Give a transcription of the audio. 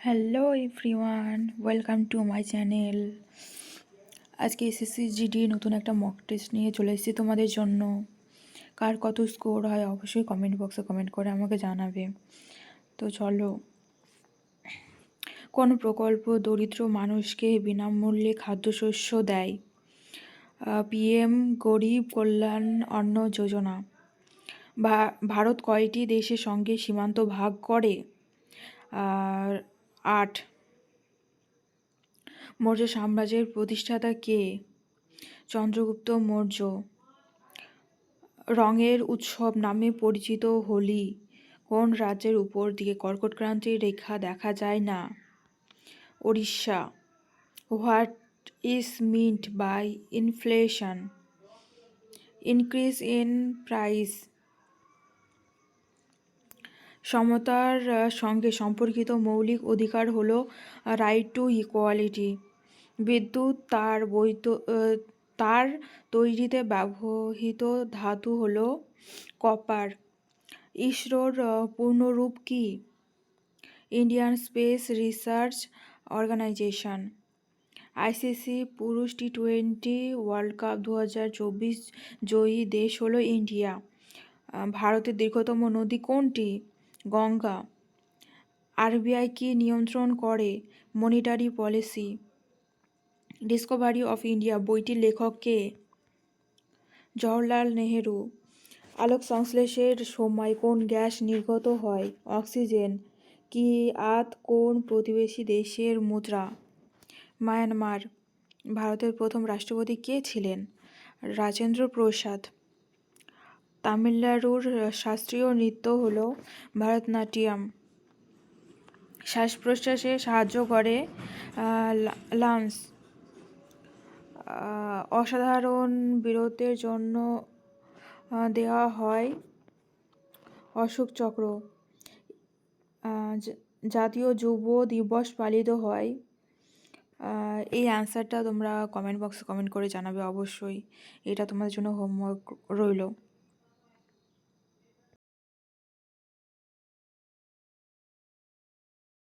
Hello everyone, welcome to my channel. আজকে SSC GD নতুন একটা মক টেস্ট নিয়ে চলে এসেছি তোমাদের জন্য। কার কত স্কোর হয় অবশ্যই কমেন্ট বক্সে কমেন্ট করে আমাকে জানাবে। তো চলো, কোন প্রকল্প দরিদ্র মানুষকে বিনামূল্যে খাদ্যশস্য দেয়? পিএম গরিব কল্যাণ অন্ন যোজনা। ভারত কয়টি দেশের সঙ্গে সীমান্ত ভাগ করে? 8। মৌর্য সাম্রাজ্যের প্রতিষ্ঠাতা কে? চন্দ্রগুপ্ত মৌর্য। রঙের উৎসব নামে পরিচিত হোলি কোন রাজ্যের উপর দিয়ে কর্কটক্রান্তির রেখা দেখা যায় না? Odisha. What is meant by inflation? Increase in price. সমতার সঙ্গে সম্পর্কিত মৌলিক অধিকার হলো রাইট টু ইকুয়ালিটি। বিদ্যুৎ তার তৈরিতে ব্যবহৃত ধাতু হলো কপার। ইসরোর পূর্ণরূপ কি? Indian space research organisation. ICC পুরুষ টি20 ওয়ার্ল্ড কাপ 2024 জয়ী দেশ হলো ইন্ডিয়া। ভারতের দীর্ঘতম নদী কোনটি? গঙ্গা। আরবিআই কি নিয়ন্ত্রণ করে? Monetary policy. Discovery of India বইটির লেখক কে? জওহরলাল নেহেরু। আলোক সংশ্লেষের সময় কোন গ্যাস নির্গত হয়? অক্সিজেন। কিয়াত কোন প্রতিবেশী দেশের মুদ্রা? মায়ানমার। ভারতের প্রথম রাষ্ট্রপতি কে ছিলেন? রাজেন্দ্র প্রসাদ। তামিলনাড়ুর শাস্ত্রীয় নৃত্য হল ভারতনাট্যম। শ্বাস প্রশ্বাসে সাহায্য করে লাংস। অসাধারণ বীরত্বের জন্য দেওয়া হয় অশোক চক্র। জাতীয় যুব দিবস পালিত হয়। এই অ্যান্সারটা তোমরা কমেন্ট বক্সে কমেন্ট করে জানাবে অবশ্যই। এটা তোমাদের জন্য হোমওয়ার্ক রইল।